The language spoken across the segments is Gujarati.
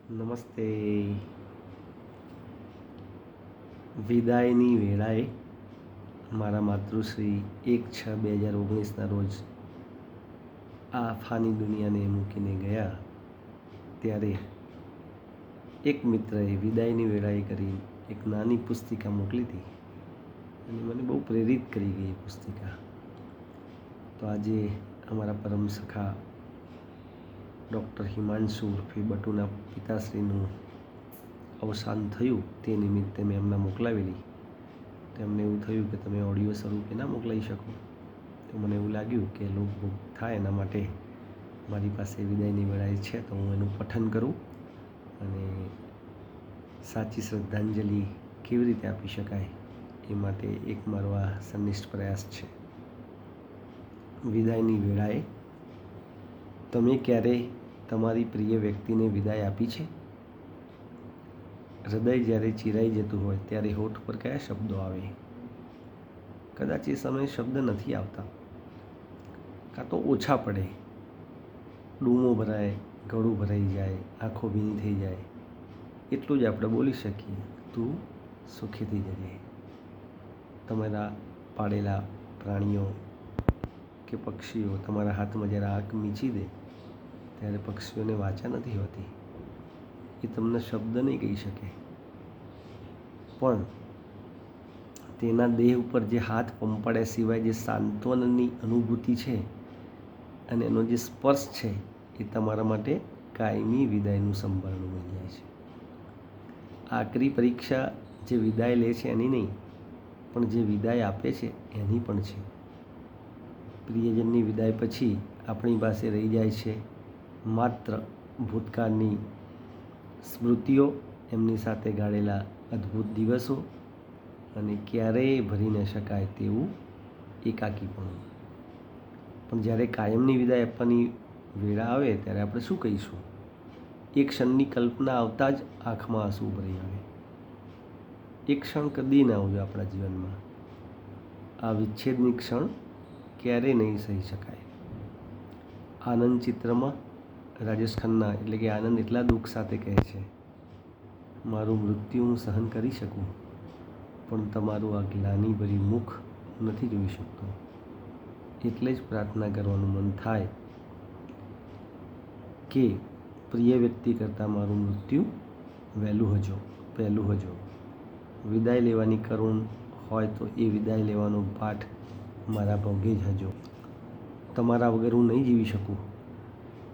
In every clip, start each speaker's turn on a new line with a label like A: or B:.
A: નમસ્તે. વિદાયની વેળાએ મારા માતૃશ્રી 1/6/2019ના રોજ આ ફાની દુનિયાને મૂકીને ગયા. ત્યારે એક મિત્રએ વિદાયની વેળાએ કરી એક નાની પુસ્તિકા મોકલી હતી અને મને બહુ પ્રેરિત કરી ગઈ એ પુસ્તિકા. તો આજે અમારા પરમ સખા ડૉક્ટર હિમાંશુ ઉર્ફે બટુના પિતાશ્રીનું અવસાન થયું. તે નિમિત્તે મેં એમને મોકલાવેલી. તેમને એવું થયું કે તમે ઓડિયો સ્વરૂપે ના મોકલાવી શકો. તો મને એવું લાગ્યું કે લોકભોગ થાય એના માટે મારી પાસે વિદાયની વેળાએ છે તો હું એનું પઠન કરું અને સાચી શ્રદ્ધાંજલિ કેવી રીતે આપી શકાય એ માટે એક મારો આ સંનિષ્ઠ પ્રયાસ છે. વિદાયની વેળાએ તમે ક્યારેય તમારી પ્રિય વ્યક્તિને વિદાય આપી છે? હૃદય જ્યારે ચીરાઈ જતું હોય ત્યારે હોઠ પર કયા શબ્દો આવે? કદાચ એ સમયે શબ્દ નથી આવતા, કાં તો ઓછા પડે, ડૂમો ભરાય, ગળું ભરાઈ જાય, આંખો ભીની થઈ જાય. એટલું જ આપણે બોલી શકીએ, તું સુખીથી જજે. તમારા પાળેલા પ્રાણીઓ કે પક્ષીઓ તમારા હાથમાં જ્યારે આંખ મીચી દે ત્યારે પક્ષીઓને વાચા નથી હોતી. એ તમને શબ્દ નહીં કહી શકે, પણ તેના દેહ ઉપર જે હાથ પંપાડ્યા સિવાય જે સાંત્વનની અનુભૂતિ છે અને એનો જે સ્પર્શ છે એ તમારા માટે કાયમી વિદાયનું સંભારણું બની જાય છે. આકરી પરીક્ષા જે વિદાય લે છે એની નહીં, પણ જે વિદાય આપે છે એની પણ છે. પ્રિયજનની વિદાય પછી આપણી પાસે રહી જાય છે માત્ર ભૂતકાળની સ્મૃતિઓ, એમની સાથે ગાળેલા અદ્ભુત દિવસો અને ક્યારેય ભરી ન શકાય તેવું એકાકીપણું. પણ જ્યારે કાયમની વિદાય આપવાની વેળા આવે ત્યારે આપણે શું કહીશું? એક ક્ષણની કલ્પના આવતા જ આંખમાં આંસુ ભરાઈ આવે. એક ક્ષણ કદી ના આવજો આપણા જીવનમાં. આ વિચ્છેદની ક્ષણ ક્યારેય નહીં સહી શકાય. આનંદ ચિત્રમાં રાજેશ ખન્ના એટલે કે આનંદ એટલા દુઃખ સાથે કહે છે, મારું મૃત્યુ હું સહન કરી શકું, પણ તમારું આ ગ્લાનિભર્યું મુખ નથી જોઈ શકતો. એટલે જ પ્રાર્થના કરવાનું મન થાય કે પ્રિય વ્યક્તિ કરતાં મારું મૃત્યુ પહેલું હજો. વિદાય લેવાની કરુણ હોય તો એ વિદાય લેવાનો પાઠ મારા ભોગે જ હજો. તમારા વગર હું નહીં જીવી શકું.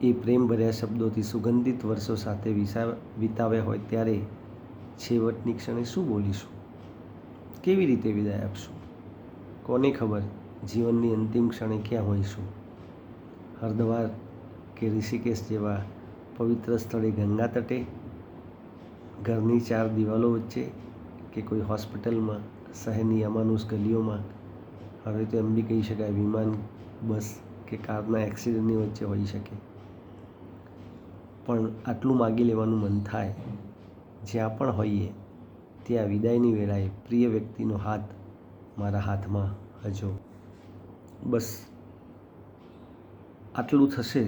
A: એ પ્રેમભર્યા શબ્દોથી સુગંધિત વર્ષો સાથે વિતાવ્યા હોય ત્યારે છેવટની ક્ષણે શું બોલીશું? કેવી રીતે વિદાય આપશું? કોને ખબર જીવનની અંતિમ ક્ષણે ક્યાં હોઈશું? હરદ્વાર કે ઋષિકેશ જેવા પવિત્ર સ્થળે, ગંગા તટે, ઘરની 4 દિવાલો વચ્ચે, કે કોઈ હોસ્પિટલમાં, શહેરની અમાનુષ ગલીઓમાં, હવે તો એમ બી કહી શકાય વિમાન, બસ કે કારના એક્સિડન્ટની વચ્ચે હોઈ શકે. પણ આટલું માગી લેવાનું મન થાય, જ્યાં પણ હોઈએ ત્યાં વિદાયની વેળાએ પ્રિય વ્યક્તિનો હાથ મારા હાથમાં હજો. બસ આટલું થશે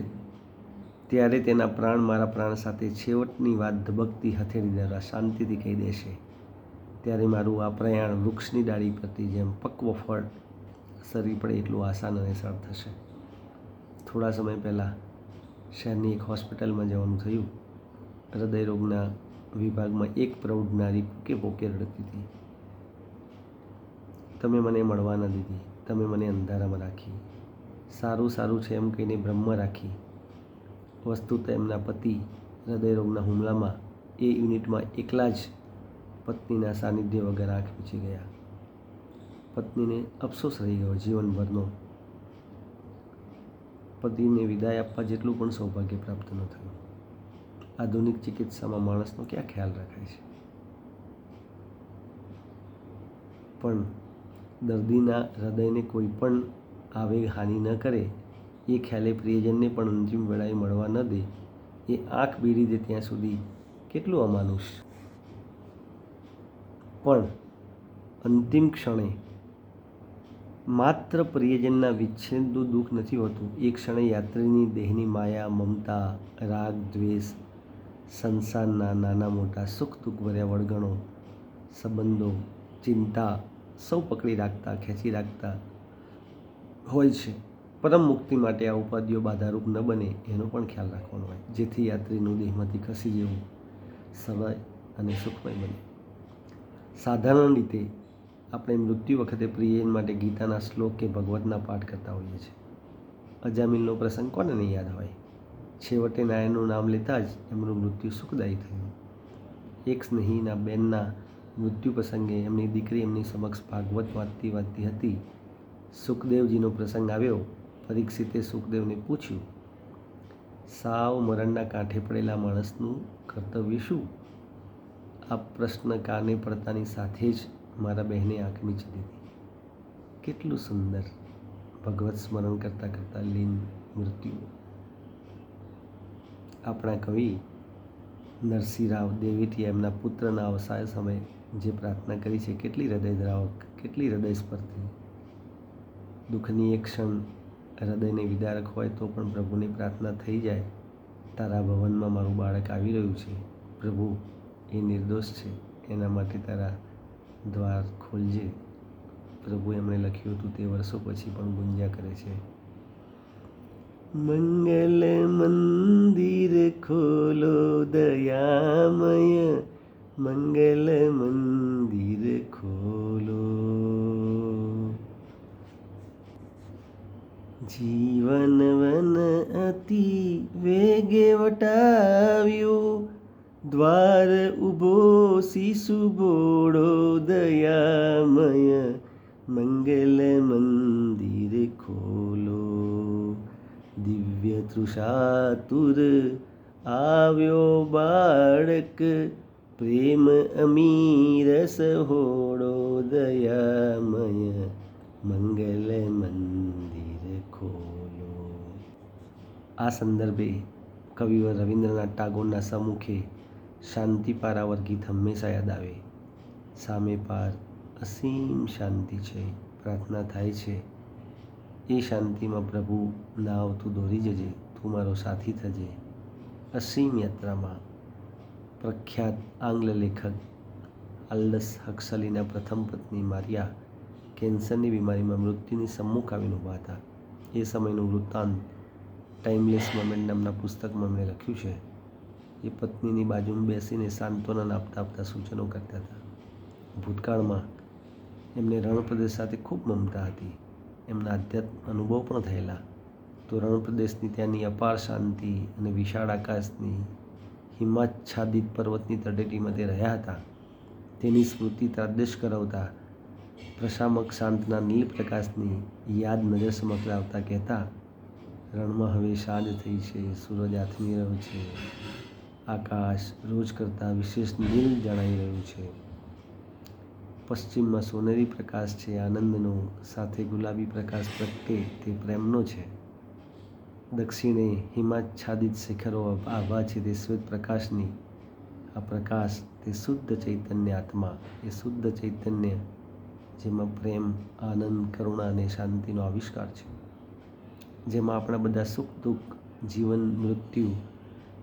A: ત્યારે તેના પ્રાણ મારા પ્રાણ સાથે છેવટની વાત ધબકતી હથેળી દ્વારા શાંતિથી કહી દેશે. ત્યારે મારું આ પ્રયાણ વૃક્ષની ડાળી પરથી જેમ પક્વ ફળ સરી પડે એટલું આસાન અને સરળ થશે. થોડા સમય પહેલાં શહેરની એક હોસ્પિટલમાં જવાનું થયું. હૃદયરોગના વિભાગમાં એક પ્રૌઢ નારી કે પોકે રડતી હતી. તમે મને મળવા ન દીધી, તમે મને અંધારામાં રાખી, સારું છે એમ કહીને બ્રહ્મ રાખી. વસ્તુત એમના પતિ હૃદયરોગના હુમલામાં એ યુનિટમાં એકલા જ પત્નીના સાનિધ્ય વગર આંખ મીચી ગયા. પત્નીને અફસોસ રહી ગયો જીવનભરનો. પતિને વિદાય આપવા જેટલું પણ સૌભાગ્ય પ્રાપ્ત ન થયું. આધુનિક ચિકિત્સામાં માણસનો ક્યાં ખ્યાલ રખાય છે? પણ દર્દીના હૃદયને કોઈ પણ આવેગ હાનિ ન કરે એ ખ્યાલે પ્રિયજનને પણ અંતિમ વેળાએ મળવા ન દે, એ આંખ બીડી દે ત્યાં સુધી કેટલું અમાનુષ. પણ અંતિમ ક્ષણે માત્ર પ્રિયજનના વિચ્છેદનું દુઃખ નથી હોતું. એ ક્ષણે યાત્રીની દેહની માયા, મમતા, રાગ, દ્વેષ, સંસારના નાના મોટા સુખ દુઃખ ભર્યા વળગણો, સંબંધો, ચિંતા સૌ પકડી રાખતા, ખેંચી રાખતા હોય છે. પરમ મુક્તિ માટે આ ઉપાધિઓ બાધારૂપ ન બને એનો પણ ખ્યાલ રાખવાનો હોય, જેથી યાત્રીનું દેહમાંથી ખસી જેવું સરળ અને સુખમય બને. સાધારણ રીતે આપણે મૃત્યુ વખતે પ્રિયજન માટે ગીતાના શ્લોક કે ભગવતના પાઠ કરતા હોઈએ છીએ. અજામિલનો પ્રસંગ કોને નહીં યાદ હોય? છેવટે નારાયણનું નામ લેતા જ એમનું મૃત્યુ સુખદાયી થયું. એક સ્નેહીના બેનના મૃત્યુ પ્રસંગે એમની દીકરી એમની સમક્ષ ભાગવત વાંચતી હતી. સુખદેવજીનો પ્રસંગ આવ્યો. પરીક્ષિતે સુખદેવને પૂછ્યું, સાવ મરણના કાંઠે પડેલા માણસનું કર્તવ્ય શું? આ પ્રશ્ન કાને પડતાની સાથે જ મારા બહેને આંખ મીચી દીધી. કેટલું સુંદર ભગવત સ્મરણ કરતાં કરતાં લીન મૃત્યુ. આપણા કવિ નરસિંહ રાવ દેવેટિયા એમના પુત્રના અવસાન સમયે જે પ્રાર્થના કરી છે, કેટલી હૃદયદ્રાવક, કેટલી હૃદયસ્પર્શી. દુઃખની એક ક્ષણ હૃદયને વિદારક હોય તો પણ પ્રભુની પ્રાર્થના થઈ જાય, તારા ભવનમાં મારું બાળક આવી રહ્યું છે, પ્રભુ એ નિર્દોષ છે, એના માટે તારા દ્વાર ખોલજે. પ્રભુ એમણે લખ્યું હતું તે વર્ષો પછી પણ ગુંજ્યા કરે છે. મંગલ મંદિર ખોલો દયામય, મંગલ મંદિર ખોલો. જીવન વન અતિ વેગે વટાવ્યું, દ્વાર ઊભો શિશુ બોળો દયામય, મંગલ મંદિર ખોલો. દિવ્ય તૃષાતુર આવ્યો બાળક, પ્રેમ અમીરસ હોળો દયામય, મંગલ મંદિર ખોલો. આ સંદર્ભે કવિવર રવિન્દ્રનાથ ટાગોરના સમ્મુખે શાંતિ પારાવર ગીત હંમેશા યાદ આવે. સામે પાર અસીમ શાંતિ છે, પ્રાર્થના થાય છે એ શાંતિમાં પ્રભુ નાવ તું દોરી જજે, તું મારો સાથી થજે. અસીમ યાત્રામાં પ્રખ્યાત આંગ્લ લેખક આલ્ડસ હક્સલીના પ્રથમ પત્ની મારિયા કેન્સરની બીમારીમાં મૃત્યુની સમ્મુખ આવીને ઊભા હતા. એ સમયનું વૃત્તાંત ટાઈમલેસ મોમેન્ટ નામના પુસ્તકમાં એમણે લખ્યું છે. એ પત્નીની બાજુમાં બેસીને સાંત્વના આપતા આપતા સૂચનો કરતા હતા. ભૂતકાળમાં એમને રણપ્રદેશ સાથે ખૂબ મમતા હતી. એમના આધ્યાત્મ અનુભવ પણ થયેલા. તો રણપ્રદેશની ત્યાંની અપાર શાંતિ અને વિશાળ આકાશની હિમાચ્છાદિત પર્વતની તળેટીમાં તે રહ્યા હતા, તેની સ્મૃતિ તાદ્દેશ કરાવતા પ્રશામક શાંતના નીલ પ્રકાશની યાદ નજર સમક્ષ લાવતા કહેતા, રણમાં હવે સાંજ થઈ છે, સૂરજ આથમી રહ્યો છે, આકાશ રોજ કરતાં વિશેષ નીલ જણાઈ રહ્યું છે, પશ્ચિમમાં સોનેરી પ્રકાશ છે આનંદનો, સાથે ગુલાબી પ્રકાશ પ્રગટે તે પ્રેમનો છે, દક્ષિણે હિમાચ્છાદિત શિખરો આભા છે તે શ્વેત પ્રકાશની. આ પ્રકાશ તે શુદ્ધ ચૈતન્ય આત્મા, એ શુદ્ધ ચૈતન્ય જેમાં પ્રેમ, આનંદ, કરુણા અને શાંતિનો આવિષ્કાર છે, જેમાં આપણા બધા સુખ દુઃખ, જીવન મૃત્યુ,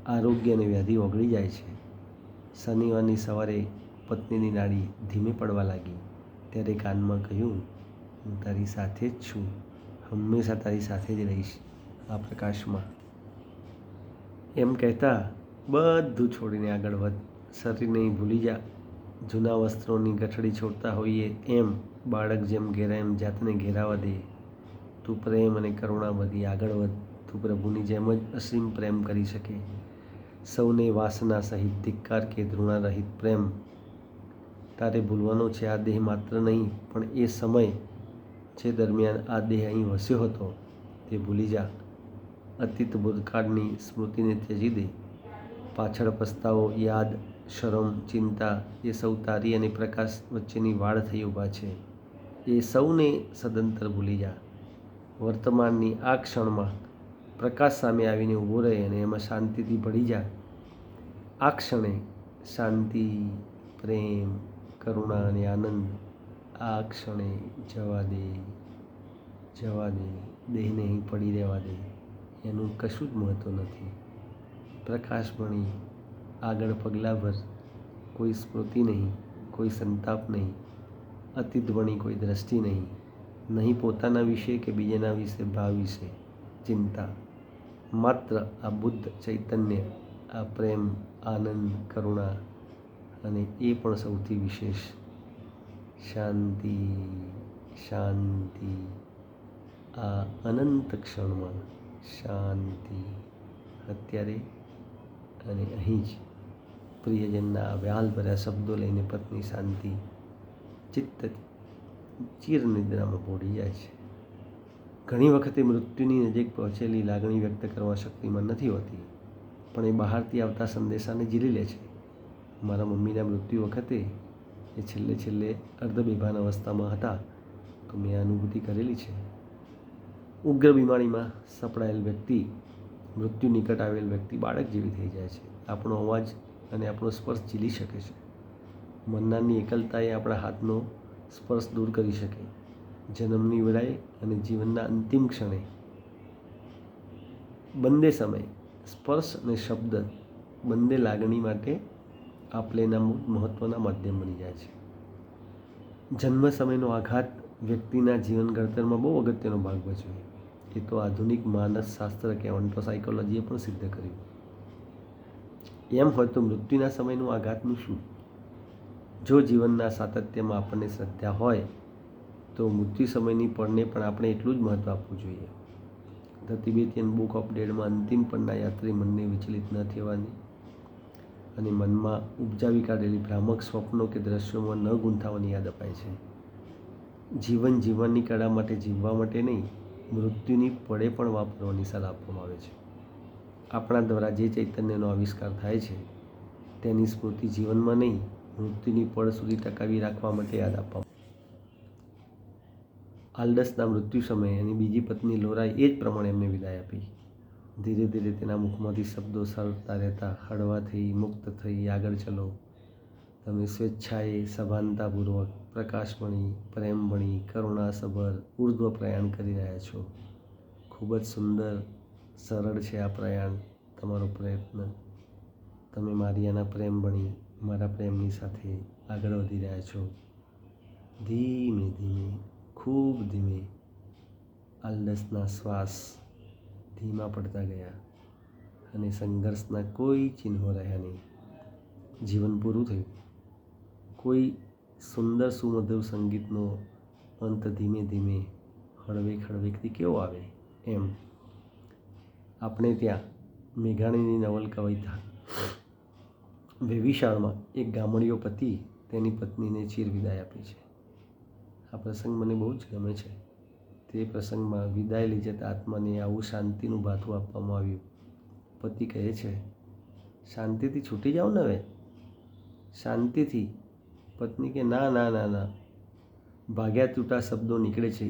A: આરોગ્ય અને વ્યાધિ ઓગળી જાય છે. શનિવારની સવારે પત્નીની નાડી ધીમે પડવા લાગી ત્યારે કાનમાં કહ્યું, હું તારી સાથે જ છું, હંમેશા તારી સાથે જ રહીશ આ પ્રકાશમાં. એમ કહેતા બધું છોડીને આગળ વધ, શરીરને ભૂલી જા. જૂના વસ્ત્રોની ગઠડી છોડતા હોઈએ એમ બાળક જેમ ઘેરાય એમ જાતને ઘેરાવા દે. તું પ્રેમ અને કરુણા બધી આગળ વધ. તું પ્રભુની જેમ જ અસીમ પ્રેમ કરી શકે. સૌને વાસના સહિત ધિક્કાર કે ધૃણા રહિત પ્રેમ તારે ભૂલવાનો છે. આ દેહ માત્ર નહીં, પણ એ સમય જે દરમિયાન આ દેહ અહીં વસ્યો હતો તે ભૂલી જા. અતીત ભૂતકાળની સ્મૃતિને ત્યજી દે. પાછળ પસ્તાવો, યાદ, શરમ, ચિંતા એ સૌ તારી અને પ્રકાશ વચ્ચેની વાડ થઈ ઊભા છે. એ સૌને સદંતર ભૂલી જા. વર્તમાનની આ ક્ષણમાં પ્રકાશ સામે આવીને ઊભો રહે અને એમાં શાંતિથી ભળી જા. આ ક્ષણે શાંતિ, પ્રેમ, કરુણા અને આનંદ આ ક્ષણે જવા દે, જવા દે. દેહને અહીં પડી રહેવા દે. એનું કશું જ મહત્ત્વ નથી. પ્રકાશ ભણી આગળ પગલાં ભર, કોઈ સ્મૃતિ નહીં, કોઈ સંતાપ નહીં, અતીતવણી કોઈ દ્રષ્ટિ નહીં, નહીં પોતાના વિશે કે બીજાના વિશે ભાવ વિશે ચિંતા. માત્ર આ બુદ્ધ ચૈતન્ય, આ પ્રેમ, આનંદ, કરુણા અને એ પણ સૌથી વિશેષ શાંતિ. શાંતિ, આ અનંત ક્ષણમાં શાંતિ. અત્યારે અને અહીં જ પ્રિયજનના વ્યાલભર્યા શબ્દો લઈને પત્ની શાંતિ ચિત્ત ચીર નિદ્રામાં પહોંચી જાય છે. ઘણી વખતે મૃત્યુની નજીક પહોંચેલી લાગણી વ્યક્ત કરવા શક્તિમાં નથી હોતી, પણ એ બહારથી આવતા સંદેશાને ઝીલી લે છે. મારા મમ્મીના મૃત્યુ વખતે એ છેલ્લે અર્ધબેભાન અવસ્થામાં હતા, તો મેં અનુભૂતિ કરેલી છે. ઉગ્ર બીમારીમાં સપડાયેલ વ્યક્તિ, મૃત્યુ નિકટ આવેલ વ્યક્તિ બાળક જેવી થઈ જાય છે. આપણો અવાજ અને આપણો સ્પર્શ ઝીલી શકે છે. મનનાની એકલતાએ આપણા હાથનો સ્પર્શ દૂર કરી શકે. જન્મની વેળાએ અને જીવનના અંતિમ ક્ષણે બંને સમય સ્પર્શ અને શબ્દ બંને લાગણી માટે આપલેના મહત્ત્વના માધ્યમ બની જાય છે. જન્મ સમયનો આઘાત વ્યક્તિના જીવન ઘડતરમાં બહુ અગત્યનો ભાગ ભજવે. એ તો આધુનિક માનસશાસ્ત્ર કે ઓન્ટોસાયકોલોજીએ પણ સિદ્ધ કર્યું. એમ હોય તો મૃત્યુના સમયનું આઘાતનું શું? જો જીવનના સાતત્યમાં આપણને શ્રદ્ધા હોય તો મૃત્યુ સમયની પળને પણ આપણે એટલું જ મહત્ત્વ આપવું જોઈએ. ધ તિબેટિયન બુક ઓફ ડેડમાં અંતિમ પળના યાત્રી મનને વિચલિત ન થવાની અને મનમાં ઉપજાવી કાઢેલી ભ્રામક સ્વપ્નો કે દ્રશ્યોમાં ન ગૂંથાવાની યાદ અપાય છે. જીવન જીવવાની કળા માટે જીવવા માટે નહીં, મૃત્યુની પળે પણ વાપરવાની સલાહ આપવામાં આવે છે. આપણા દ્વારા જે ચૈતન્યનો આવિષ્કાર થાય છે તેની સ્મૃતિ જીવનમાં નહીં, મૃત્યુની પળ સુધી ટકાવી રાખવા માટે યાદ આપવામાં. આલ્ડસના મૃત્યુ સમયે એની બીજી પત્ની લોરાએ એ જ પ્રમાણે એમને વિદાય આપી. ધીરે ધીરે તેના મુખમાંથી શબ્દો સરળતા રહેતા, હળવા થઈ, મુક્ત થઈ, આગળ ચલો, તમે સ્વેચ્છાએ, સભાનતાપૂર્વક, પ્રકાશમણી, પ્રેમમણી, કરુણાસભર ઉર્ધ્વ પ્રયાણ કરી રહ્યા છો. ખૂબ જ સુંદર, સરળ છે આ પ્રયાણ, તમારો પ્રયત્ન. તમે મારિયાના પ્રેમમણી, મારા પ્રેમની સાથે આગળ વધી રહ્યા છો. ધીમે ધીમે, ખૂબ ધીમે આલ્ડસના શ્વાસ ધીમા પડતા ગયા અને સંઘર્ષના કોઈ ચિહ્નો રહ્યા નહીં. જીવન પૂરું થયું. કોઈ સુંદર સુમધુર સંગીતનો અંત ધીમે ધીમે હળવેક હળવેકથી કેવો આવે એમ આપણે ત્યાં મેઘાણીની નવલકવિતા વેવિશાળમાં એક ગામડિયો પતિ તેની પત્નીને ચીર વિદાય આપે છે. આ પ્રસંગ મને બહુ જ ગમે છે. તે પ્રસંગમાં વિદાય લઈ જતા આત્માને આવું શાંતિનું ભાથું આપવામાં આવ્યું. પતિ કહે છે, શાંતિથી છૂટી જાઓ ને હવે, શાંતિથી. પત્ની કે ના ના ના ના, ભાગ્યા તૂટા શબ્દો નીકળે છે.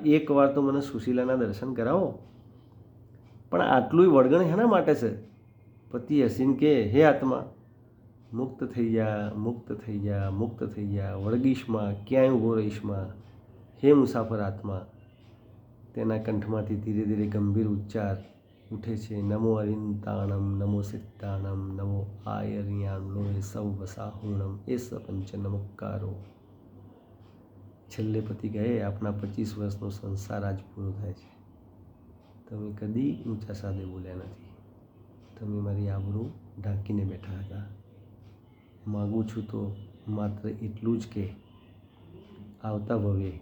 A: એક વાર તો મને સુશીલાના દર્શન કરાવો. પણ આટલું વળગણ હેના માટે છે? પતિ હસીને કે, હે આત્મા, મુક્ત થઈ જા, મુક્ત થઈ જા, મુક્ત થઈ જા, વળગીશમાં, ક્યાંય ઊભો રહીશમાં, હે મુસાફર આત્મા. તેના કંઠમાંથી ધીરે ધીરે ગંભીર ઉચ્ચાર ઉઠે છે, નમો અરિંતાણમ, નમો સિદ્ધાણમ, નમો આયર્યાણ્યોએ સૌ વસાહૂર્ણમ એસ પંચ નમુક્કારો. છેલ્લે પતિ કહે, આપણા 25 વર્ષનો સંસાર આજ પૂરો થાય છે. તમે કદી ઊંચા સાદે બોલ્યા નથી. તમે મારી આબરૂ ઢાંકીને બેઠા હતા. માગું છું તો માત્ર એટલું જ કે આવતા ભવે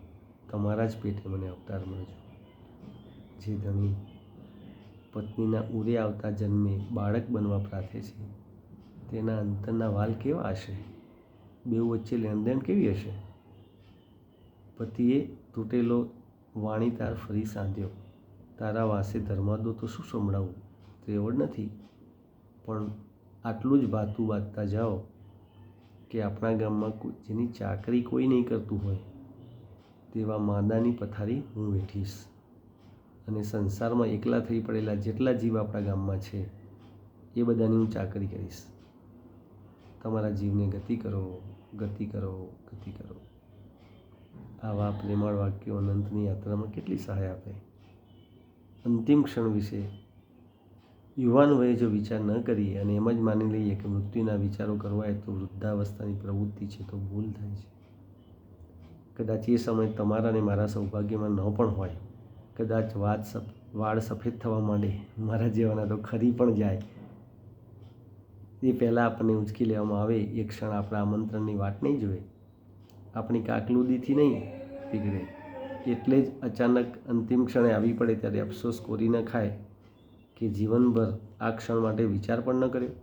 A: તમારા જ પેટે મને અવતાર મળજો. જે ધણી પત્નીના ઉરે આવતા જન્મે બાળક બનવા પ્રાર્થે છે, તેના અંતરના વાલ કેવા હશે? બેઉ વચ્ચે લેણદેણ કેવી હશે? પતિએ તૂટેલો વાણી તાર ફરી સાંધ્યો. તારા વાસે ધર્માદો તો શું સંભળાવું, ત્રેવડ નથી. પણ આટલું જ ભાતું બાંધતા જાઓ કે આપણા ગામમાં જેની ચાકરી કોઈ નહીં કરતું હોય તેવા માદાની પથારી હું વેઠીશ અને સંસારમાં એકલા થઈ પડેલા જેટલા જીવ આપણા ગામમાં છે એ બધાની હું ચાકરી કરીશ. તમારા જીવને ગતિ કરો, ગતિ કરો, ગતિ કરો. આવા પ્રેમાળ વાક્યો અનંતની યાત્રામાં કેટલી સહાય આપે. અંતિમ ક્ષણ વિશે યુવાન વયે જો વિચાર ન કરીએ અને એમ જ માની લઈએ કે મૃત્યુના વિચારો કરવા હોય તો વૃદ્ધાવસ્થાની પ્રવૃત્તિ છે તો ભૂલ થાય છે. કદાચ એ સમય તમારા અને મારા સૌભાગ્યમાં ન પણ હોય. કદાચ વાળ સફેદ થવા માંડે, મારા જેવાના તો ખરી પણ જાય. એ પહેલાં આપણને ઉંચકી લેવામાં આવે એ ક્ષણ આપણા આમંત્રણની વાટ નહીં જોવે, આપણી કાકલુદીથી નહીં પીગળે. એટલે જ અચાનક અંતિમ ક્ષણે આવી પડે ત્યારે અફસોસ કોરી ન ખાય કે જીવનભર આ ક્ષણ માટે વિચાર પણ ન કર્યો.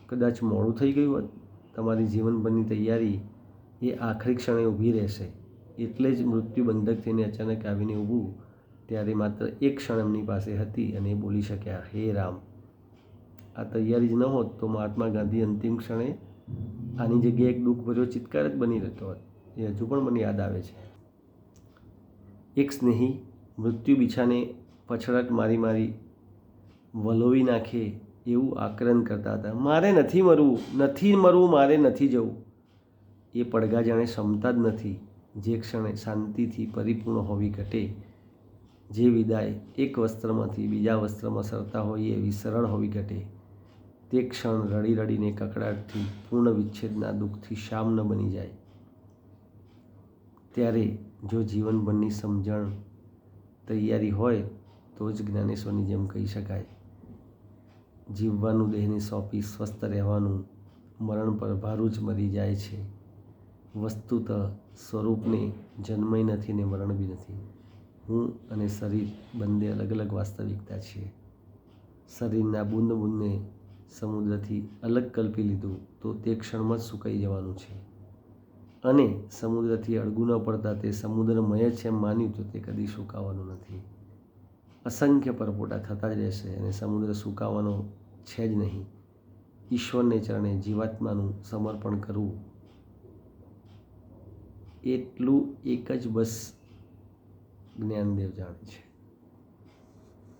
A: કદાચ મોડું થઈ ગયું હોત, તમારી જીવનભરની તૈયારી એ આખરી ક્ષણે ઊભી રહેશે. એટલે જ મૃત્યુ બંધક થઈને અચાનક આવીને ઊભું ત્યારે માત્ર એક ક્ષણ એમની પાસે હતી અને એ બોલી શક્યા, હે રામ. આ તૈયારી જ ન હોત તો મહાત્મા ગાંધી અંતિમ ક્ષણે આની જગ્યાએ એક દુઃખભર્યો ચિત્કાર જ બની રહેતો હોત. એ હજુ પણ મને યાદ આવે છે. એક સ્નેહી મૃત્યુ બિછાને પછડાટ મારી વલોવી નાખે એવું આક્રંદ કરતા હતા, મારે નથી મરવું, મારે નથી જવું. એ પડઘા જાણે ક્ષમતા જ નથી. જે ક્ષણે શાંતિથી પરિપૂર્ણ હોવી ઘટે, જે વિદાય એક વસ્ત્રમાંથી બીજા વસ્ત્રમાં સરતા હોય એવી સરળ હોવી ઘટે, તે ક્ષણ રડી રડીને કકળાટથી પૂર્ણ વિચ્છેદના દુઃખથી શામ ન બની જાય. ત્યારે જો જીવનભરની સમજણ તૈયારી હોય તો જ જ્ઞાનેશ્વરની જેમ કહી શકાય, જીવવાનું દેહને સોંપી સ્વસ્થ રહેવાનું, મરણ પર ભારું જ મરી જાય છે. વસ્તુતઃ સ્વરૂપને જન્મય નથી ને મરણ બી નથી. હું અને શરીર બંને અલગ અલગ વાસ્તવિકતા છીએ. શરીરના બુંદ બુંદને સમુદ્રથી અલગ કલ્પી લીધું તો તે ક્ષણમાં જ સુકાઈ જવાનું છે, અને સમુદ્રથી અળગું ન પડતા તે સમુદ્રમય છે એમ માન્યું તો તે કદી સુકાવાનું નથી. અસંખ્ય પરપોટા થતા જ રહેશે અને સમુદ્ર સુકાવાનો છે જ નહીં. ઈશ્વરને ચરણે જીવાત્માનું સમર્પણ કરવું, એટલું એક જ બસ જ્ઞાનદેવ જાણે છે.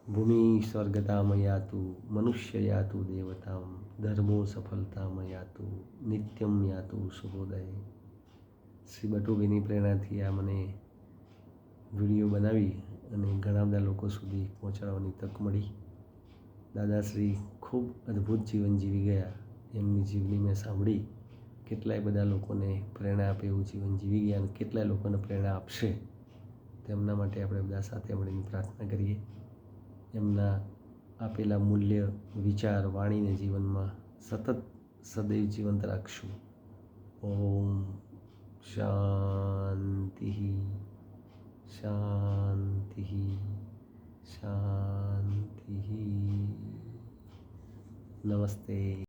A: ભૂમિ સ્વર્ગતામ યાતુ, મનુષ્ય યાતુ દેવતામ, ધર્મો સફળતામ યાતુ, નિત્યમ યાતુ શુભોદય. શ્રી બટુભાઈની પ્રેરણાથી આ મને વિડીયો બનાવી અને ઘણા બધા લોકો સુધી પહોંચાડવાની તક મળી. દાદાશ્રી ખૂબ અદ્ભુત જીવન જીવી ગયા. એમની જીવની મેં સાંભળી. કેટલાય બધા લોકોને પ્રેરણા આપે એવું જીવન જીવી ગયા અને કેટલાય લોકોને પ્રેરણા આપશે. તેમના માટે આપણે બધા સાથે મળીને પ્રાર્થના કરીએ. એમના આપેલા મૂલ્ય, વિચાર, વાણીને જીવનમાં સતત સદૈવ જીવંત રાખશું. ઓમ શાંતિ શાંતિ શાંતિ. નમસ્તે.